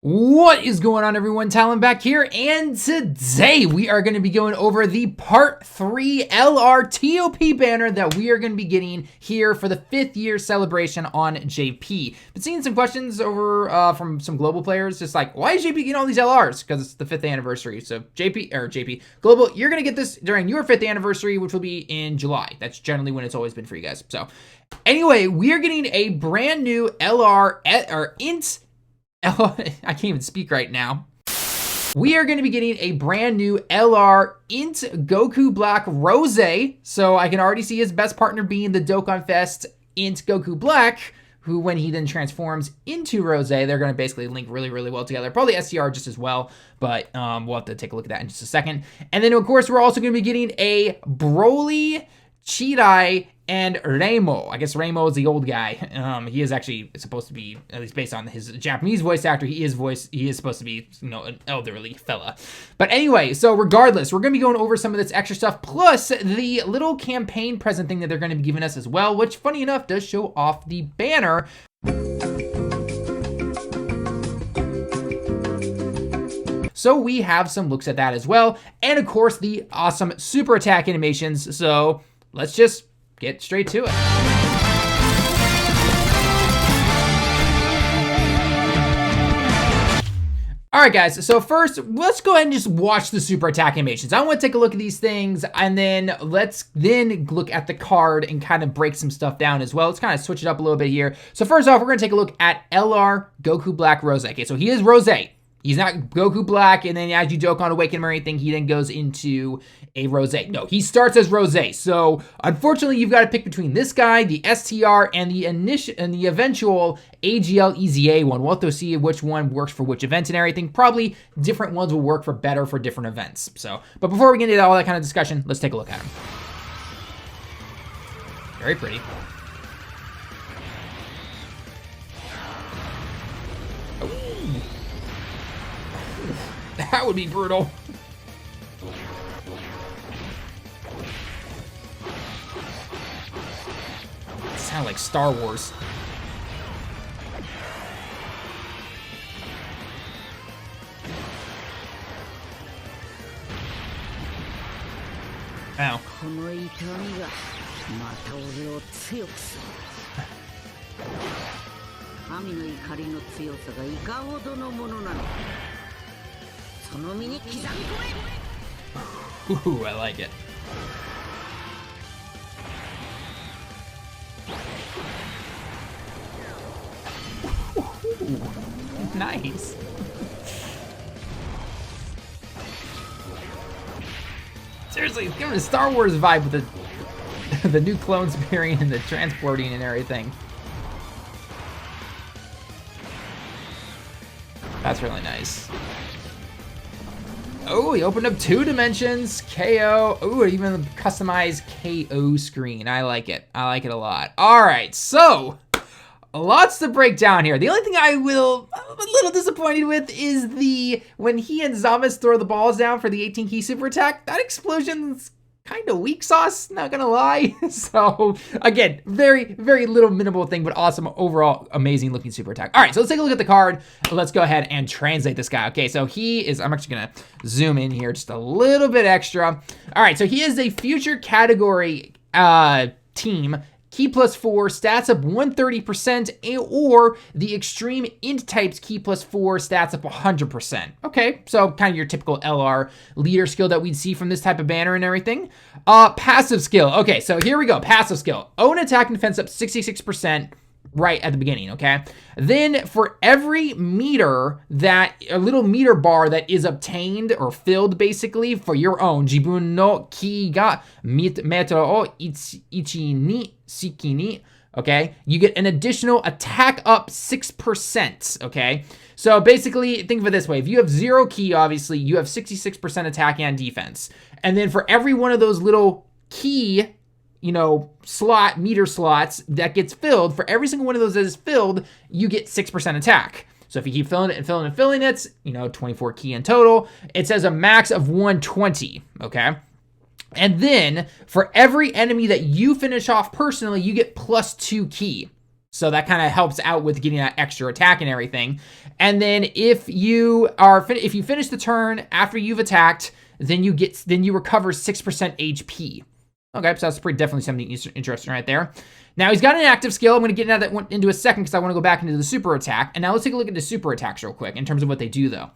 What is going on, everyone? Talon back here, and today we are going to be going over the Part 3 LRTOP banner that we are going to be getting here for the 5th year celebration on JP. Been seeing some questions over from some global players, just like, why is JP getting all these LRs? Because it's the 5th anniversary. So JP Global, you're going to get this during your 5th anniversary, which will be in July. That's generally when it's always been for you guys. So anyway, we are getting a brand new LR or INT. I can't even speak right now. We are going to be getting a brand new LR INT Goku Black Rose. So I can already see his best partner being the Dokkan Fest INT Goku Black, who when he then transforms into Rose, they're going to basically link really, really well together. Probably STR just as well, but we'll have to take a look at that in just a second. And then, of course, we're also going to be getting a Broly, Cheelai, and Lemo. I guess Lemo is the old guy. He is actually supposed to be, at least based on his Japanese voice actor, he is supposed to be, an elderly fella. But anyway, so regardless, we're going to be going over some of this extra stuff, plus the little campaign present thing that they're going to be giving us as well, which, funny enough, does show off the banner. So we have some looks at that as well. And of course, the awesome super attack animations. So let's just get straight to it. All right, guys, so first, let's go ahead and just watch the super attack animations. I want to take a look at these things, and then let's look at the card and kind of break some stuff down as well. Let's kind of switch it up a little bit here. So first off, we're going to take a look at LR Goku Black Rose. Okay, so he is Rose. He's not Goku Black, and then as you Dokkan Awaken him or anything, he then goes into a Rose. No, he starts as Rose. So unfortunately, you've got to pick between this guy, the STR, and the eventual AGL EZA one. We'll have to see which one works for which event and everything. Probably different ones will work better for different events. So, but before we get into all that kind of discussion, let's take a look at him. Very pretty. That would be brutal. Sound like Star Wars. Ow. Ooh, I like it. Ooh, nice. Seriously, it's giving a Star Wars vibe with the new clones appearing and the transporting and everything. That's really nice. Oh, he opened up 2 dimensions, KO. Ooh, even customized KO screen. I like it. I like it a lot. All right, so lots to break down here. The only thing I'm a little disappointed with is when he and Zamas throw the balls down for the 18 key super attack, that explosion's kind of weak sauce, not gonna lie. So again, very, very little minimal thing, but awesome overall, amazing looking super attack. All right, so let's take a look at the card. Let's go ahead and translate this guy. Okay, so he is, I'm actually gonna zoom in here just a little bit extra. All right, so he is a future category team. Key +4, stats up 130%, or the extreme int types key +4, stats up 100%. Okay, so kind of your typical LR leader skill that we'd see from this type of banner and everything. Passive skill. Okay, so here we go. Passive skill. Own attack and defense up 66%. Right at the beginning, okay? Then for every meter a little meter bar that is obtained or filled basically for your own, Jibun no ki ga metro o ichi ni shiki ni, okay? You get an additional attack up 6%, okay? So basically, think of it this way. If you have 0 ki, obviously, you have 66% attack and defense. And then for every one of those little key meter slots that gets filled, for every single one of those that is filled, you get 6% attack. So if you keep filling it and filling and filling it, 24 key in total, it says a max of 120, okay? And then for every enemy that you finish off personally, you get +2 key. So that kind of helps out with getting that extra attack and everything. And then if you finish the turn after you've attacked, then you recover 6% HP. Okay, so that's definitely something interesting right there. Now he's got an active skill. I'm going to get into that one into a second because I want to go back into the super attack. And now let's take a look at the super attacks real quick in terms of what they do though.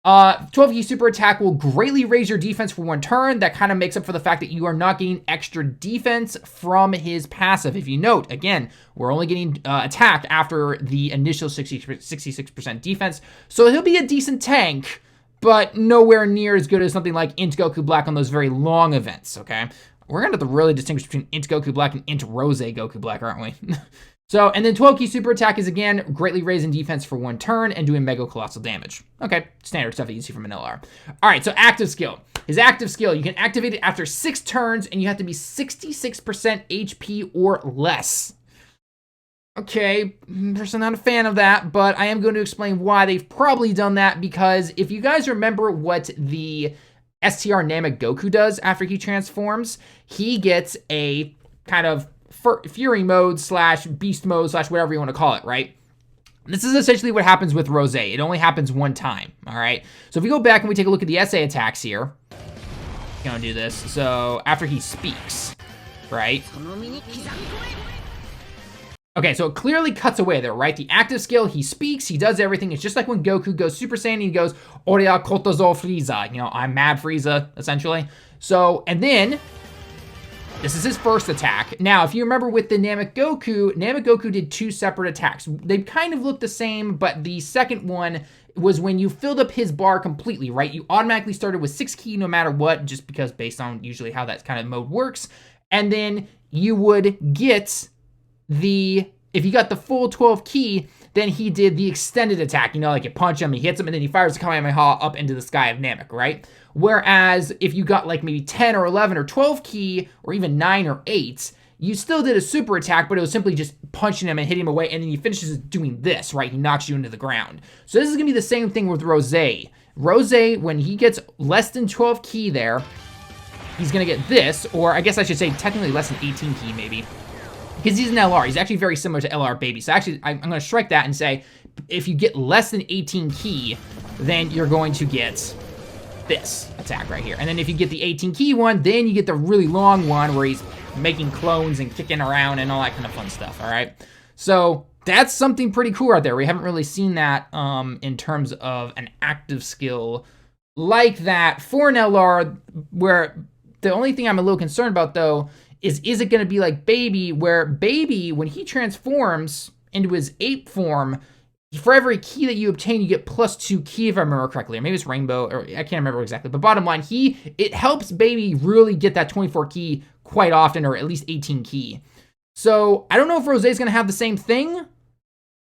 12 key super attack will greatly raise your defense for one turn. That kind of makes up for the fact that you are not getting extra defense from his passive. If you note, again, we're only getting attack after the initial 66% defense. So he'll be a decent tank, but nowhere near as good as something like Int Goku Black on those very long events, okay? We're going to have to really distinguish between Int Goku Black and Int Rose Goku Black, aren't we? So, and then 12 key super attack is again, greatly raising defense for one turn and doing mega colossal damage. Okay, standard stuff that you see from an LR. All right, so active skill. His active skill, you can activate it after 6 turns and you have to be 66% HP or less. Okay, personally not a fan of that, but I am going to explain why they've probably done that because if you guys remember what the STR Namek Goku does after he transforms, he gets a kind of Fury mode slash beast mode slash whatever you want to call it, right? This is essentially what happens with Rose. It only happens one time, all right? So if we go back and we take a look at the SA attacks here, gonna do this. So after he speaks, right? Okay, so it clearly cuts away there, right? The active skill, he speaks, he does everything. It's just like when Goku goes Super Saiyan, he goes, Orea Kotozo Frieza. You know, I'm mad Frieza, essentially. So, and then this is his first attack. Now, if you remember with the Namek Goku did 2 separate attacks. They kind of look the same, but the second one was when you filled up his bar completely, right? You automatically started with 6 key no matter what, just because based on usually how that kind of mode works. And then you would get if you got the full 12 key, then he did the extended attack. You know, like you punch him, he hits him, and then he fires the Kamehameha up into the sky of Namek, right? Whereas if you got like maybe 10 or 11 or 12 key, or even 9 or 8, you still did a super attack, but it was simply just punching him and hitting him away, and then he finishes doing this, right? He knocks you into the ground. So this is gonna be the same thing with Rose. Rose, when he gets less than 12 key there, he's gonna get this, or I guess I should say technically less than 18 key maybe, because he's an LR. He's actually very similar to LR Baby. So actually, I'm gonna strike that and say, if you get less than 18 key, then you're going to get this attack right here. And then if you get the 18 key one, then you get the really long one where he's making clones and kicking around and all that kind of fun stuff, all right? So that's something pretty cool right there. We haven't really seen that in terms of an active skill like that for an LR, where the only thing I'm a little concerned about though is it gonna be like Baby, where Baby, when he transforms into his ape form, for every key that you obtain, you get +2 key, if I remember correctly. Or maybe it's Rainbow, or I can't remember exactly. But bottom line, it helps Baby really get that 24 key quite often, or at least 18 key. So I don't know if Rose is going to have the same thing.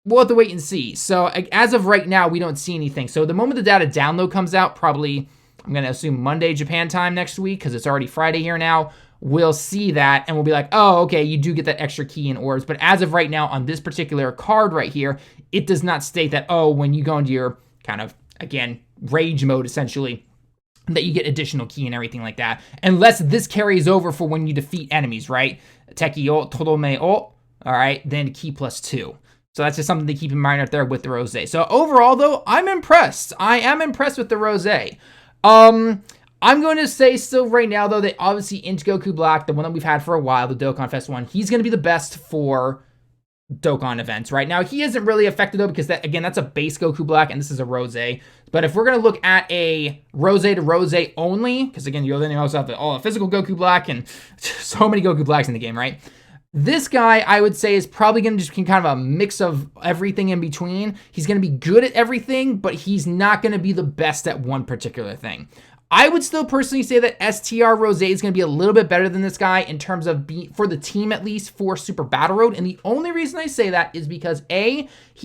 We'll have to wait and see. So as of right now, we don't see anything. So the moment the data download comes out, probably, I'm going to assume Monday, Japan time next week, because it's already Friday here now, we'll see that and we'll be like, oh, okay, you do get that extra key in orbs. But as of right now on this particular card right here, it does not state that, oh, when you go into your kind of, again, rage mode essentially, that you get additional key and everything like that. Unless this carries over for when you defeat enemies, right? Teki o, Todome o, all right, then key +2. So that's just something to keep in mind right there with the Rose. So overall though, I'm impressed. I am impressed with the Rose. I'm going to say still right now, though, that obviously Int Goku Black, the one that we've had for a while, the Dokkan Fest one, he's going to be the best for Dokkan events, right? Now, he isn't really affected, though, because, that's a base Goku Black, and this is a Rose. But if we're going to look at a Rose to Rose only, because, again, you also have the physical Goku Black, and so many Goku Blacks in the game, right? This guy, I would say, is probably going to just be kind of a mix of everything in between. He's going to be good at everything, but he's not going to be the best at one particular thing. I would still personally say that STR Rose is going to be a little bit better than this guy in terms of for the team, at least for Super Battle Road. And the only reason I say that is because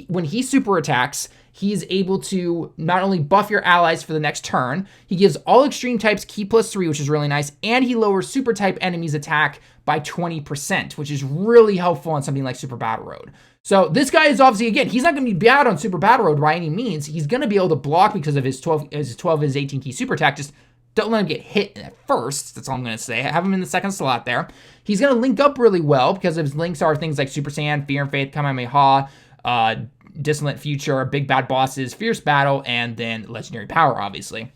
when he super attacks, he is able to not only buff your allies for the next turn, he gives all extreme types key +3, which is really nice, and he lowers super type enemies attack by 20%, which is really helpful on something like Super Battle Road. So this guy is obviously, again, he's not going to be bad on Super Battle Road by any means. He's going to be able to block because of his 12, his 18 key super attack, just don't let him get hit at first. That's all I'm going to say. Have him in the second slot there. He's going to link up really well because his links are things like Super Saiyan, Fear and Faith, Kamehameha, Dissolent Future, Big Bad Bosses, Fierce Battle, and then Legendary Power, obviously.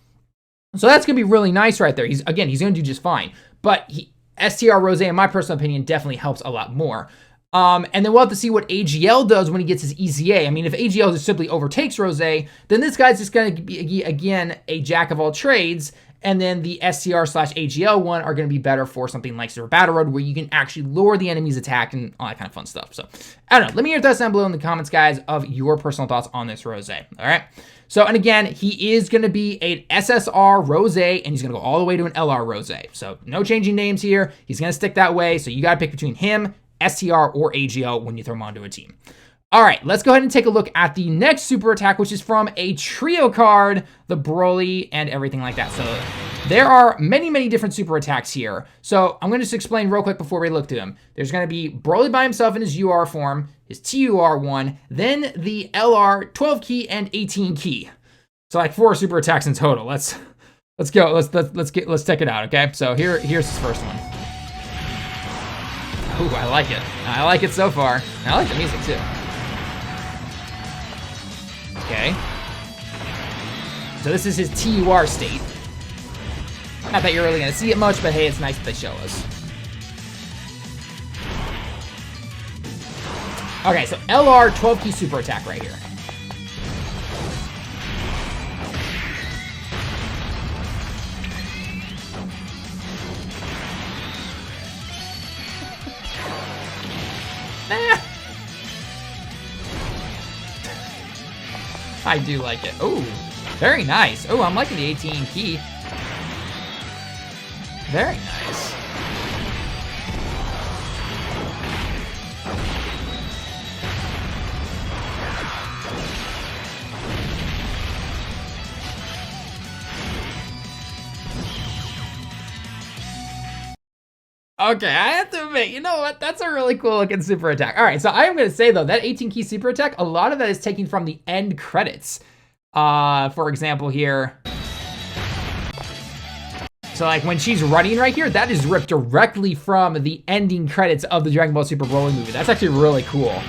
So that's going to be really nice right there. He's going to do just fine. But STR Rose, in my personal opinion, definitely helps a lot more. And then we'll have to see what AGL does when he gets his EZA. I mean, if AGL just simply overtakes Rose, then this guy's just going to be, again, a jack of all trades. And then the STR/AGL one are going to be better for something like Super Battle Road, where you can actually lower the enemy's attack and all that kind of fun stuff. So, I don't know. Let me hear your thoughts down below in the comments, guys, of your personal thoughts on this Rose. All right? So, and again, he is going to be an SSR Rose, and he's going to go all the way to an LR Rose. So, no changing names here. He's going to stick that way. So, you got to pick between him, STR, or AGL when you throw him onto a team. All right, let's go ahead and take a look at the next super attack, which is from a trio card, the Broly, and everything like that. So there are many, many different super attacks here. So I'm going to just explain real quick before we look to them. There's going to be Broly by himself in his UR form, his TUR one, then the LR 12 key and 18 key. So like 4 super attacks in total. Let's go. Let's check it out. Okay. So here's his first one. Ooh, I like it. I like it so far. I like the music too. Okay. So this is his TUR state. Not that you're really going to see it much, but hey, it's nice that they show us. Okay, so LR 12 key super attack right here. I do like it. Oh, very nice. Oh, I'm liking the 18 key. Very nice. Okay, I have to admit, you know what? That's a really cool looking super attack. All right, so I am going to say, though, that 18 key super attack, a lot of that is taken from the end credits. For example, here. So, like, when she's running right here, that is ripped directly from the ending credits of the Dragon Ball Super Broly movie. That's actually really cool.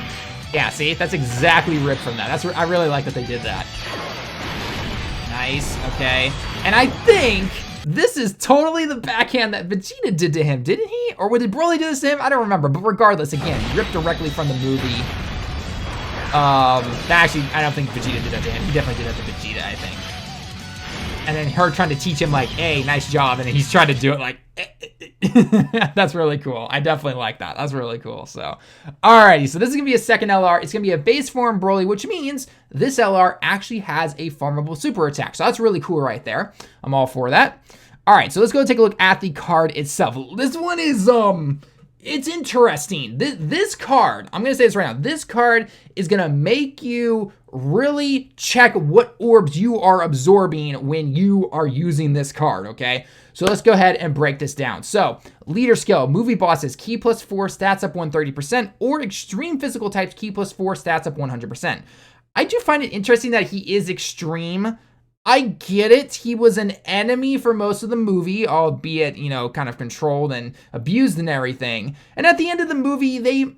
Yeah, see? That's exactly ripped from that. I really like that they did that. Nice, okay. And I think this is totally the backhand that Vegeta did to him, didn't he? Or did Broly do this to him? I don't remember, but regardless, again, ripped directly from the movie. Actually, I don't think Vegeta did that to him. He definitely did that to Vegeta, I think. And then her trying to teach him, like, hey, nice job, and then he's trying to do it like, That's really cool. I definitely like that. That's really cool. So, alrighty. So this is going to be a second LR. It's going to be a base form Broly, which means this LR actually has a farmable super attack. So that's really cool right there. I'm all for that. All right. So let's go take a look at the card itself. This one is, it's interesting. This card, I'm going to say this right now. This card is going to make you really check what orbs you are absorbing when you are using this card, okay? So let's go ahead and break this down. So, leader skill, movie bosses, ki +4, stats up 130%, or extreme physical types, ki +4, stats up 100%. I do find it interesting that he is extreme. I get it. He was an enemy for most of the movie, albeit, you know, kind of controlled and abused and everything. And at the end of the movie, they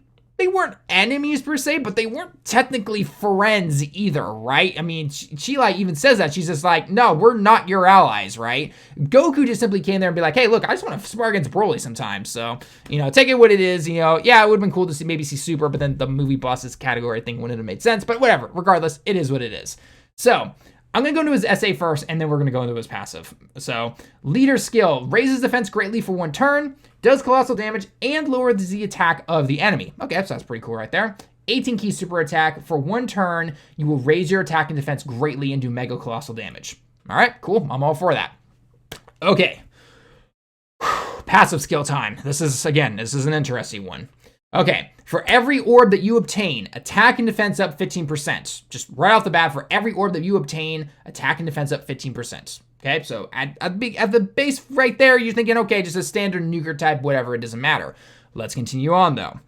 weren't enemies per se, but they weren't technically friends either, right? I mean, Cheelai even says that. She's just like, no, we're not your allies, right? Goku just simply came there and be like, hey, look, I just want to spar against Broly sometimes. So, you know, take it what it is. You know, yeah, it would have been cool to maybe see Super, but then the movie bosses category thing wouldn't have made sense. But whatever, regardless, it is what it is. So, I'm going to go into his SA first, and then we're going to go into his passive. So, leader skill, raises defense greatly for 1 turn, does colossal damage, and lowers the attack of the enemy. Okay, so that's pretty cool right there. 18 key super attack, for 1 turn, you will raise your attack and defense greatly and do mega colossal damage. All right, cool, I'm all for that. Okay, passive skill time. This is an interesting one. Okay, for every orb that you obtain, attack and defense up 15%. Just right off the bat, for every orb that you obtain, attack and defense up 15%. Okay, so at the base right there, you're thinking, okay, just a standard nuker type, whatever, it doesn't matter. Let's continue on, though.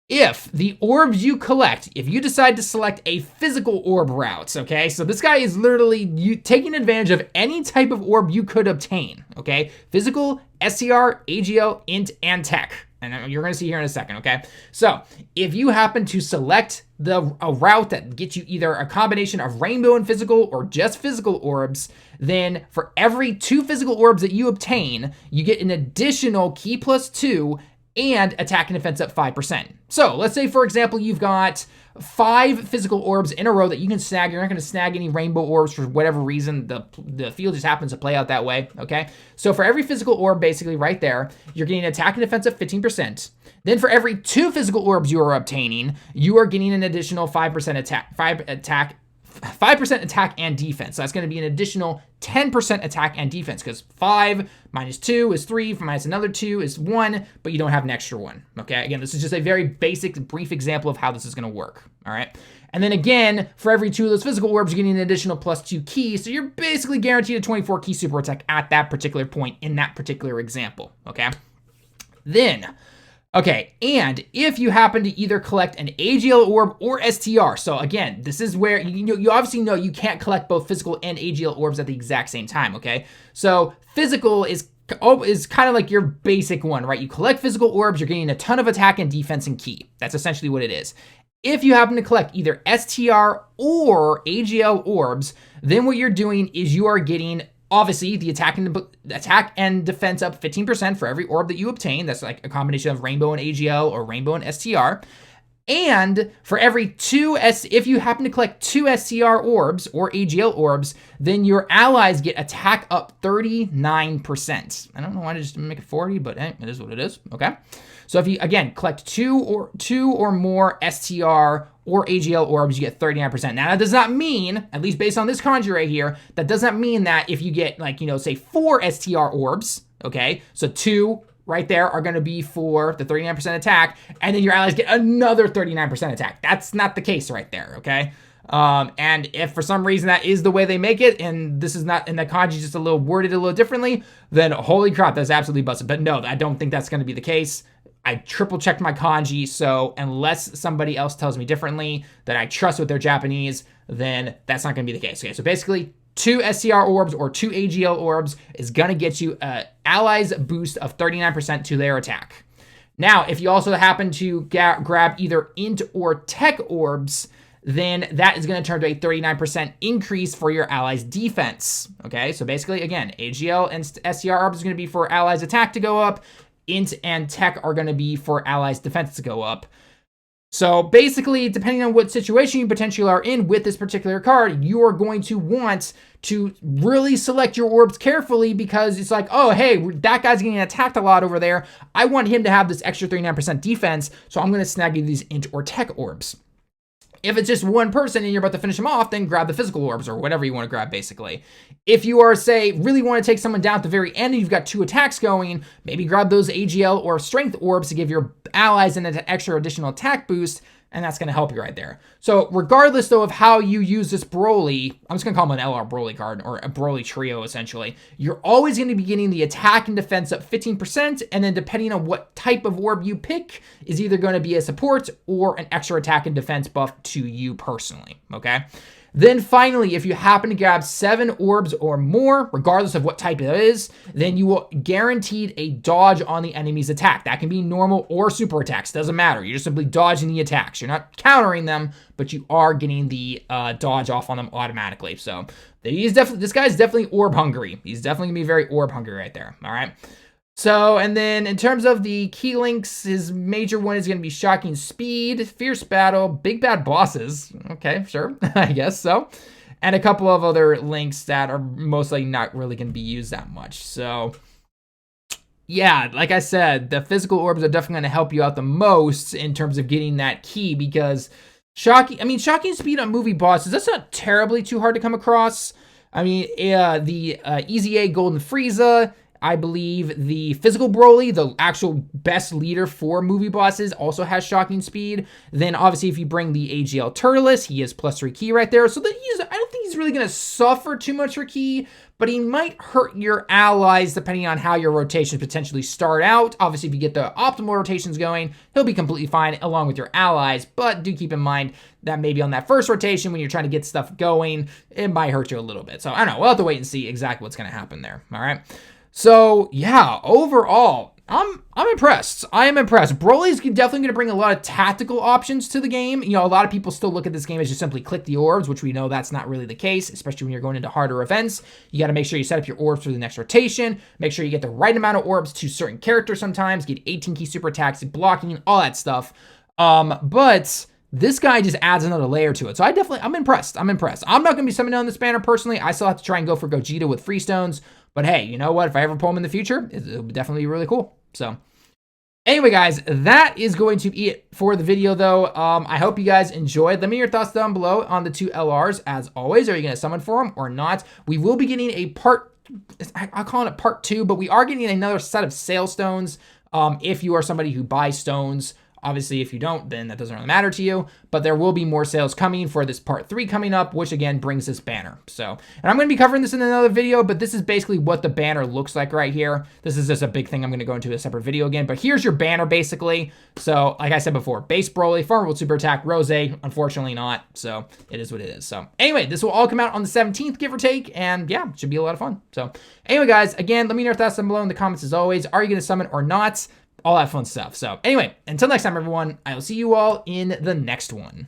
if the orbs you collect, if you decide to select a physical orb route, okay? So this guy is literally taking advantage of any type of orb you could obtain, okay? Physical, STR, AGL, Int, and Tech. And you're going to see here in a second, okay? So if you happen to select a route that gets you either a combination of rainbow and physical or just physical orbs, then for every 2 physical orbs that you obtain, you get an additional key +2 and attack and defense up 5%. So let's say, for example, you've got 5 physical orbs in a row that you can snag. You're not going to snag any rainbow orbs for whatever reason. The field just happens to play out that way, okay? So for every physical orb, basically right there, you're getting attack and defense up 15%. Then for every 2 physical orbs you are obtaining, you are getting an additional 5% attack, 5% attack and defense. So that's going to be an additional 10% attack and defense, because 5 minus 2 is 3, minus another 2 is 1, but you don't have an extra 1. Okay, again, this is just a very basic, brief example of how this is going to work. All right, and then again, for every 2 of those physical orbs, you're getting an additional +2 key, so you're basically guaranteed a 24 key super attack at that particular point in that particular example. Okay, then. Okay, and if you happen to either collect an AGL orb or STR, so again, this is where you obviously know you can't collect both physical and AGL orbs at the exact same time, okay? So physical is kind of like your basic one, right? You collect physical orbs, you're getting a ton of attack and defense and key. That's essentially what it is. If you happen to collect either STR or AGL orbs, then what you're doing is you are getting obviously the attack and defense up 15% for every orb that you obtain. That's like a combination of rainbow and AGL or rainbow and STR. And for every if you happen to collect 2 STR orbs or AGL orbs, then your allies get attack up 39%. I don't know why to just make it 40, but hey, it is what it is, okay? So if you, again, collect 2 or more STR or AGL orbs, you get 39%. Now, that does not mean, at least based on this kanji right here, that does not mean that if you get, like, say 4 STR orbs, okay? So 2 right there are going to be for the 39% attack, and then your allies get another 39% attack. That's not the case right there, okay? And if for some reason that is the way they make it, and this is not, and the kanji just a little worded a little differently, then holy crap, that's absolutely busted. But no, I don't think that's going to be the case. I triple checked my kanji, so unless somebody else tells me differently that I trust with their Japanese, then that's not going to be the case. Okay, so basically 2 STR orbs or 2 AGL orbs is going to get you allies boost of 39% to their attack. Now, if you also happen to grab either int or tech orbs, then that is going to turn to a 39% increase for your allies' defense. Okay, so basically, again, AGL and STR orbs is going to be for allies' attack to go up. Int and tech are going to be for allies' defense to go up. So basically, depending on what situation you potentially are in with this particular card, you are going to want to really select your orbs carefully, because it's like, oh, hey, that guy's getting attacked a lot over there. I want him to have this extra 39% defense, so I'm going to snag you these int or tech orbs. If it's just one person and you're about to finish them off, then grab the physical orbs or whatever you want to grab, basically. If you are, say, really want to take someone down at the very end and you've got 2 attacks going, maybe grab those AGL or strength orbs to give your allies an extra additional attack boost, and that's going to help you right there. So regardless, though, of how you use this Broly, I'm just going to call him an LR Broly card, or a Broly trio, essentially. You're always going to be getting the attack and defense up 15%, and then depending on what type of orb you pick, is either going to be a support or an extra attack and defense buff to you personally, okay? Then finally, if you happen to grab 7 orbs or more, regardless of what type it is, then you will guaranteed a dodge on the enemy's attack. That can be normal or super attacks, doesn't matter. You're just simply dodging the attacks. You're not countering them, but you are getting the dodge off on them automatically. So this guy's definitely orb hungry. He's definitely gonna be very orb hungry right there, all right? So, and then in terms of the key links, his major one is going to be Shocking Speed, Fierce Battle, Big Bad Bosses. Okay, sure, I guess so. And a couple of other links that are mostly not really going to be used that much. So, yeah, like I said, the physical orbs are definitely going to help you out the most in terms of getting that key, because Shocking Speed on movie bosses, that's not terribly too hard to come across. I mean, the Easy A Golden Frieza, I believe the physical Broly, the actual best leader for movie bosses, also has shocking speed. Then obviously if you bring the AGL Turles, he is +3 ki right there. So that I don't think he's really going to suffer too much for ki, but he might hurt your allies depending on how your rotations potentially start out. Obviously, if you get the optimal rotations going, he'll be completely fine along with your allies, but do keep in mind that maybe on that first rotation when you're trying to get stuff going, it might hurt you a little bit. So I don't know, we'll have to wait and see exactly what's going to happen there, all right? So yeah, overall, I'm impressed. I am impressed. Broly's definitely going to bring a lot of tactical options to the game. You know, a lot of people still look at this game as just simply click the orbs, which we know that's not really the case, especially when you're going into harder events. You got to make sure you set up your orbs for the next rotation. Make sure you get the right amount of orbs to certain characters sometimes. Get 18 key super attacks, blocking, all that stuff. But this guy just adds another layer to it. So I'm impressed. I'm impressed. I'm not going to be summoning on this banner personally. I still have to try and go for Gogeta with Freestones. But hey, you know what? If I ever pull him in the future, it'll definitely be really cool. So anyway, guys, that is going to be it for the video, though. I hope you guys enjoyed. Let me know your thoughts down below on the 2 LRs. As always, are you going to summon for them or not? We will be getting a I'll call it part 2, but we are getting another set of sale stones if you are somebody who buys stones. Obviously, if you don't, then that doesn't really matter to you, but there will be more sales coming for this part 3 coming up, which again brings this banner. So, and I'm going to be covering this in another video, but this is basically what the banner looks like right here. This is just a big thing I'm going to go into a separate video again, but here's your banner basically. So, like I said before, base Broly, Farmable Super Attack, Rose, unfortunately not. So, it is what it is. So, anyway, this will all come out on the 17th, give or take, and yeah, it should be a lot of fun. So, anyway, guys, again, let me know your thoughts down below in the comments as always. Are you going to summon or not? All that fun stuff. So anyway, until next time, everyone, I will see you all in the next one.